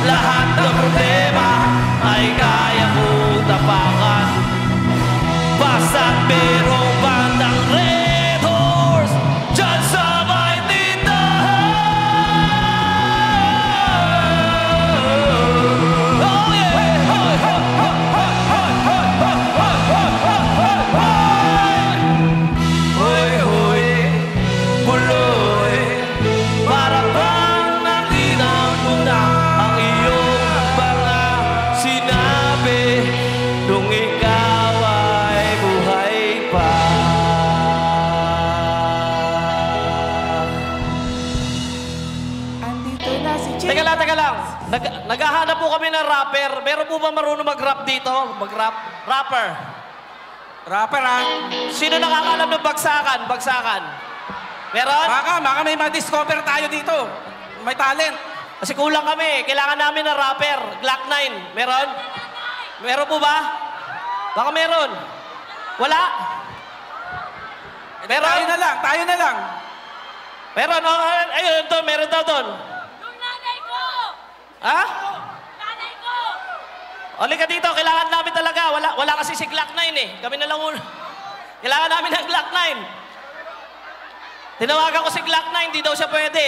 Lahat ng problema ay kaya kong tapakan. Basta't merong bandang Red Horse dyan sa may tindahan. Oh yeah! Hoy, hoy, hoy, hoy, hoy, hoy, hoy, hoy, hoy, hoy, hoy, hoy, buloy, para bang nalinaw mo na ang iyong mga sinabi nung ikaw ay buhay pa. Andito na si Jay. Teka lang, teka lang. Naghahanap po kami ng rapper. Meron po ba marunong mag-rap dito? Mag-rap? Rapper. Rapper, ha? Sino nakakalam ng bagsakan? Bagsakan. Meron? Baka may ma-discover tayo dito. May talent. Kasi kulang kami. Kailangan namin ng rapper. Glock 9. Meron? Meron po ba? Baka meron. Wala? Meron? Tayo na lang. Meron? Oh, ayun, doon. Meron daw doon. Yung nanay ko! Ha? Nanay ko! Oli ka dito. Kailangan namin talaga. Wala kasi si Glock 9 eh. Kami na lang muna. Kailangan namin ng Glock 9. Tinawagan ko si Glock 9. Di daw siya pwede.